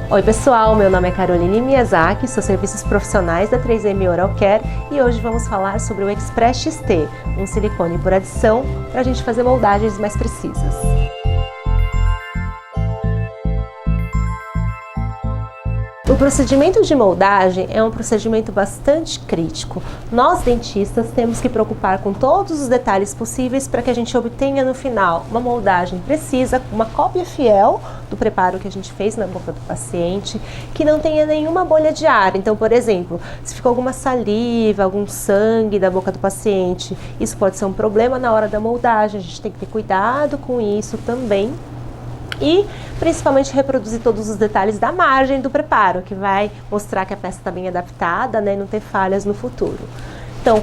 Oi pessoal, meu nome é Caroline Miyazaki, sou serviços profissionais da 3M Oral Care e hoje vamos falar sobre o Express XT, um silicone por adição para a gente fazer moldagens mais precisas. O procedimento de moldagem é um procedimento bastante crítico. Nós, dentistas, temos que preocupar com todos os detalhes possíveis para que a gente obtenha no final uma moldagem precisa, uma cópia fiel do preparo que a gente fez na boca do paciente, que não tenha nenhuma bolha de ar. Então, por exemplo, se ficou alguma saliva, algum sangue da boca do paciente, isso pode ser um problema na hora da moldagem, a gente tem que ter cuidado com isso também. E principalmente reproduzir todos os detalhes da margem do preparo, que vai mostrar que a peça está bem adaptada, né, e não ter falhas no futuro. Então,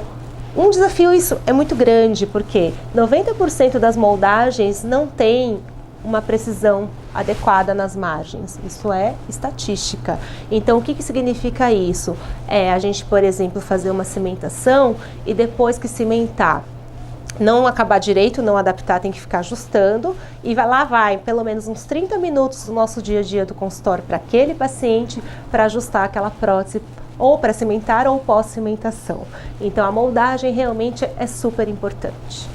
um desafio isso é muito grande, porque 90% das moldagens não tem uma precisão adequada nas margens. Isso é estatística. Então, o que significa isso? É a gente, por exemplo, fazer uma cimentação e depois que cimentar, não acabar direito, não adaptar, tem que ficar ajustando e vai pelo menos uns 30 minutos do nosso dia a dia do consultório para aquele paciente para ajustar aquela prótese ou para cimentar ou pós-cimentação. Então a moldagem realmente é super importante.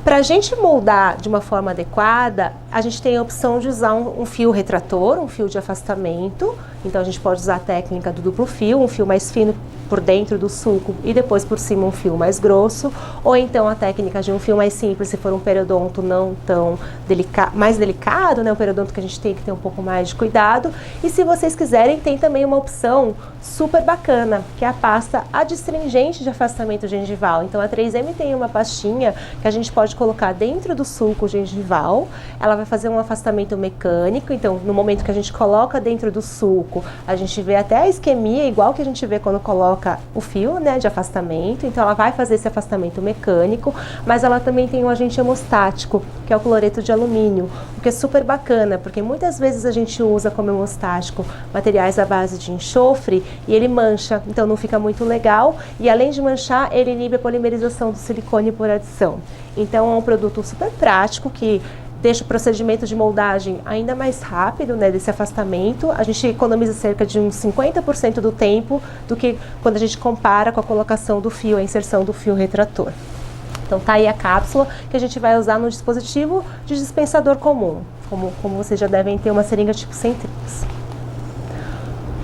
Para a gente moldar de uma forma adequada, a gente tem a opção de usar um fio retrator, um fio de afastamento. Então a gente pode usar a técnica do duplo fio, um fio mais fino por dentro do sulco e depois por cima um fio mais grosso, ou então a técnica de um fio mais simples, se for um periodonto não tão mais delicado, né, um periodonto que a gente tem que ter um pouco mais de cuidado. E se vocês quiserem, tem também uma opção super bacana, que é a pasta adstringente de afastamento gengival. Então a 3M tem uma pastinha que a gente pode colocar dentro do sulco gengival, ela vai fazer um afastamento mecânico, então no momento que a gente coloca dentro do sulco, a gente vê até a isquemia, igual que a gente vê quando coloca o fio, né, de afastamento. Então ela vai fazer esse afastamento mecânico, mas ela também tem um agente hemostático, que é o cloreto de alumínio, o que é super bacana, porque muitas vezes a gente usa como hemostático materiais à base de enxofre e ele mancha, então não fica muito legal, e além de manchar, ele inibe a polimerização do silicone por adição. Então é um produto super prático que deixa o procedimento de moldagem ainda mais rápido, né, desse afastamento. A gente economiza cerca de uns 50% do tempo do que quando a gente compara com a colocação do fio, a inserção do fio retrator. Então tá aí a cápsula que a gente vai usar no dispositivo de dispensador comum, como vocês já devem ter uma seringa tipo Centrix.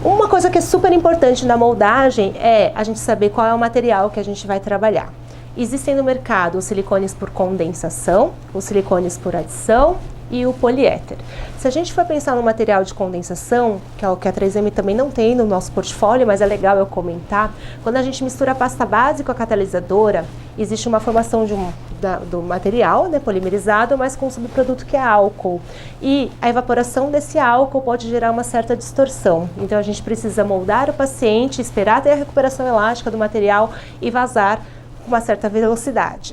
Uma coisa que é super importante na moldagem é a gente saber qual é o material que a gente vai trabalhar. Existem no mercado os silicones por condensação, os silicones por adição e o poliéter. Se a gente for pensar no material de condensação, que é o que a 3M também não tem no nosso portfólio, mas é legal eu comentar, quando a gente mistura a pasta base com a catalisadora, existe uma formação do material, né, polimerizado, mas com um subproduto que é álcool. E a evaporação desse álcool pode gerar uma certa distorção. Então a gente precisa moldar o paciente, esperar ter a recuperação elástica do material e vazar com uma certa velocidade.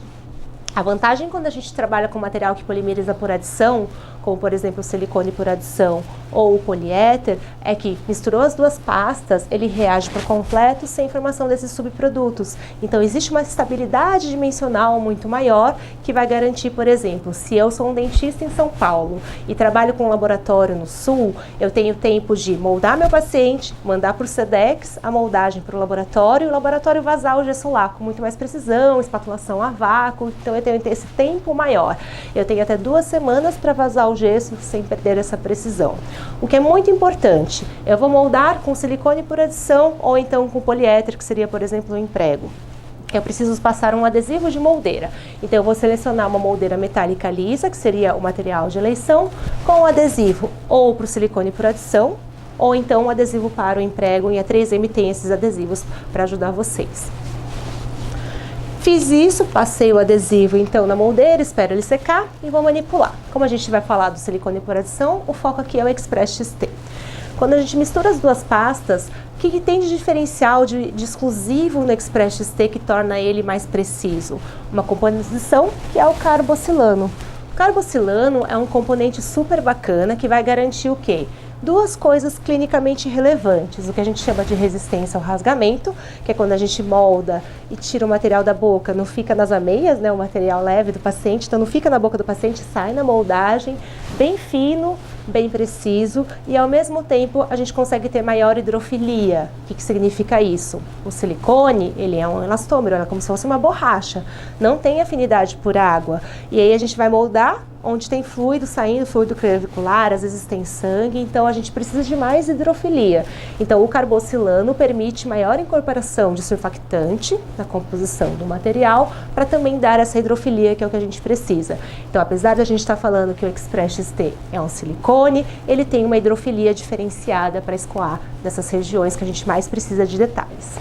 A vantagem quando a gente trabalha com material que polimeriza por adição, como por exemplo o silicone por adição ou o poliéter, é que misturou as duas pastas, ele reage por completo sem formação desses subprodutos. Então existe uma estabilidade dimensional muito maior que vai garantir, por exemplo, se eu sou um dentista em São Paulo e trabalho com um laboratório no Sul, eu tenho tempo de moldar meu paciente, mandar por Sedex a moldagem para o laboratório e o laboratório vazar o gesso lá com muito mais precisão, espatulação a vácuo. Então eu tenho esse tempo maior. Eu tenho até 2 semanas para vazar o gesso sem perder essa precisão. O que é muito importante, eu vou moldar com silicone por adição ou então com poliéter, que seria, por exemplo, um emprego. Eu preciso passar um adesivo de moldeira. Então eu vou selecionar uma moldeira metálica lisa, que seria o material de eleição, com o adesivo ou para o silicone por adição, ou então um adesivo para o emprego, e a 3M tem esses adesivos para ajudar vocês. Fiz isso, passei o adesivo então na moldeira, espero ele secar e vou manipular. Como a gente vai falar do silicone por adição, o foco aqui é o Express XT. Quando a gente mistura as duas pastas, o que tem de diferencial, de exclusivo no Express XT que torna ele mais preciso? Uma composição que é o carbocilano. O carbocilano é um componente super bacana que vai garantir o quê? 2 coisas clinicamente relevantes, o que a gente chama de resistência ao rasgamento, que é quando a gente molda e tira o material da boca, não fica nas ameias, né, o material leve do paciente, então não fica na boca do paciente, sai na moldagem, bem fino, bem preciso e ao mesmo tempo a gente consegue ter maior hidrofilia. O que significa isso? O silicone, ele é um elastômero, é como se fosse uma borracha, não tem afinidade por água. E aí a gente vai moldar onde tem fluido saindo, fluido clavicular, às vezes tem sangue, então a gente precisa de mais hidrofilia. Então o carboxilano permite maior incorporação de surfactante na composição do material para também dar essa hidrofilia que é o que a gente precisa. Então apesar de a gente estar falando que o Express XT é um silicone, ele tem uma hidrofilia diferenciada para escoar dessas regiões que a gente mais precisa de detalhes.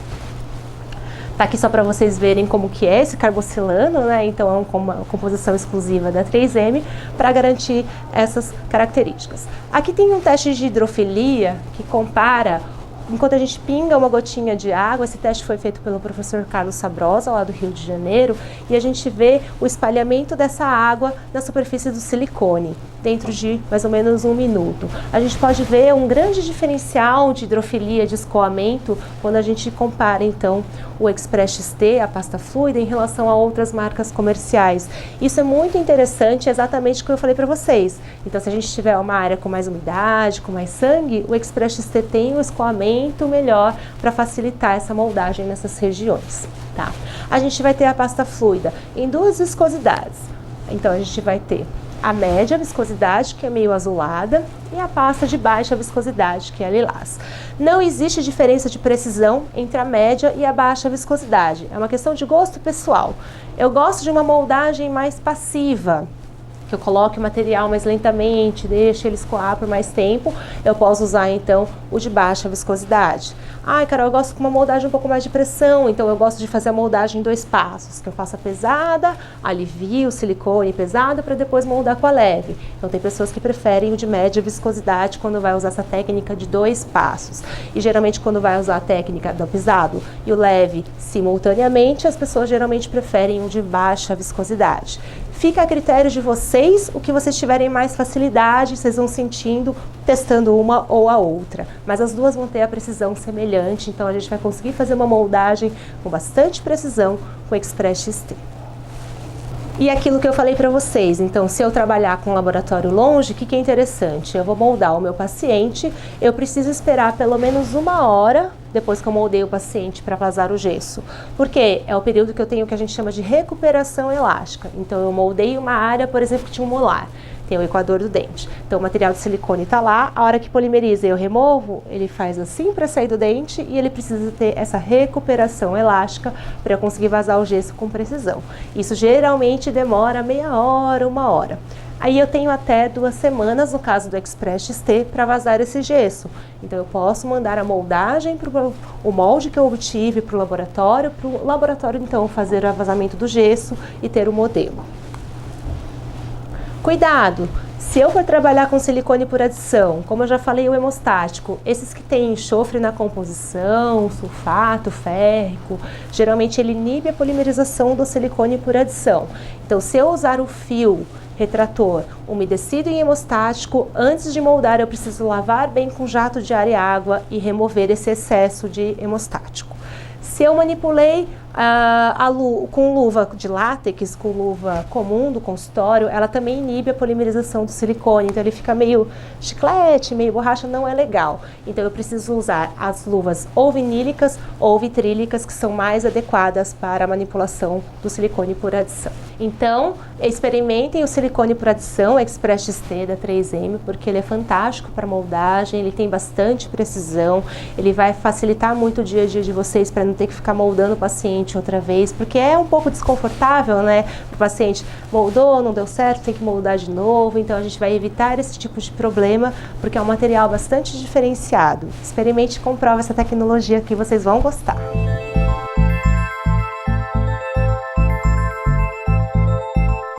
Tá aqui só para vocês verem como que é esse carboxilano, né? Então é uma composição exclusiva da 3M para garantir essas características. Aqui tem um teste de hidrofilia que compara, enquanto a gente pinga uma gotinha de água, esse teste foi feito pelo professor Carlos Sabrosa, lá do Rio de Janeiro, e a gente vê o espalhamento dessa água na superfície do silicone, dentro de mais ou menos 1 minuto. A gente pode ver um grande diferencial de hidrofilia, de escoamento, quando a gente compara então o Express XT, a pasta fluida, em relação a outras marcas comerciais. Isso é muito interessante, exatamente o que eu falei para vocês. Então se a gente tiver uma área com mais umidade, com mais sangue, o Express XT tem um escoamento melhor para facilitar essa moldagem nessas regiões. Tá? A gente vai ter a pasta fluida em 2 viscosidades. Então a gente vai ter a média viscosidade, que é meio azulada, e a pasta de baixa viscosidade, que é lilás. Não existe diferença de precisão entre a média e a baixa viscosidade. É uma questão de gosto pessoal. Eu gosto de uma moldagem mais passiva, que eu coloque o material mais lentamente, deixe ele escoar por mais tempo, eu posso usar então o de baixa viscosidade. Ai, Carol, eu gosto com uma moldagem um pouco mais de pressão, então eu gosto de fazer a moldagem em 2 passos, que eu faço a pesada, alivio o silicone pesado para depois moldar com a leve. Então tem pessoas que preferem o de média viscosidade quando vai usar essa técnica de 2 passos. E geralmente quando vai usar a técnica do pesado e o leve simultaneamente, as pessoas geralmente preferem o de baixa viscosidade. Fica a critério de vocês, o que vocês tiverem mais facilidade, vocês vão sentindo, testando uma ou a outra. Mas as duas vão ter a precisão semelhante, então a gente vai conseguir fazer uma moldagem com bastante precisão com o Express XT. E aquilo que eu falei para vocês, então se eu trabalhar com um laboratório longe, o que é interessante? Eu vou moldar o meu paciente, eu preciso esperar pelo menos 1 hora depois que eu moldei o paciente para vazar o gesso. Porque é o período que eu tenho que a gente chama de recuperação elástica. Então eu moldei uma área, por exemplo, que tinha um molar. Tem o equador do dente. Então o material de silicone está lá, a hora que polimeriza e eu removo, ele faz assim para sair do dente e ele precisa ter essa recuperação elástica para eu conseguir vazar o gesso com precisão. Isso geralmente demora meia hora, 1 hora. Aí eu tenho até 2 semanas, no caso do Express XT, para vazar esse gesso. Então eu posso mandar a moldagem para o molde que eu obtive para o laboratório então fazer o vazamento do gesso e ter o modelo. Cuidado! Se eu for trabalhar com silicone por adição, como eu já falei, o hemostático, esses que têm enxofre na composição, sulfato, férrico, geralmente ele inibe a polimerização do silicone por adição. Então, se eu usar o fio retrator umedecido em hemostático, antes de moldar eu preciso lavar bem com jato de ar e água e remover esse excesso de hemostático. Se eu manipulei com luva de látex, com luva comum do consultório, ela também inibe a polimerização do silicone, então ele fica meio chiclete, meio borracha, não é legal. Então eu preciso usar as luvas ou vinílicas ou vitrílicas, que são mais adequadas para a manipulação do silicone por adição. Então, experimentem o silicone por adição Express XT da 3M, porque ele é fantástico para moldagem, ele tem bastante precisão, ele vai facilitar muito o dia a dia de vocês para não ter que ficar moldando o paciente outra vez, porque é um pouco desconfortável, né? O paciente moldou, não deu certo, tem que moldar de novo, então a gente vai evitar esse tipo de problema, porque é um material bastante diferenciado. Experimente e comprove essa tecnologia que vocês vão gostar.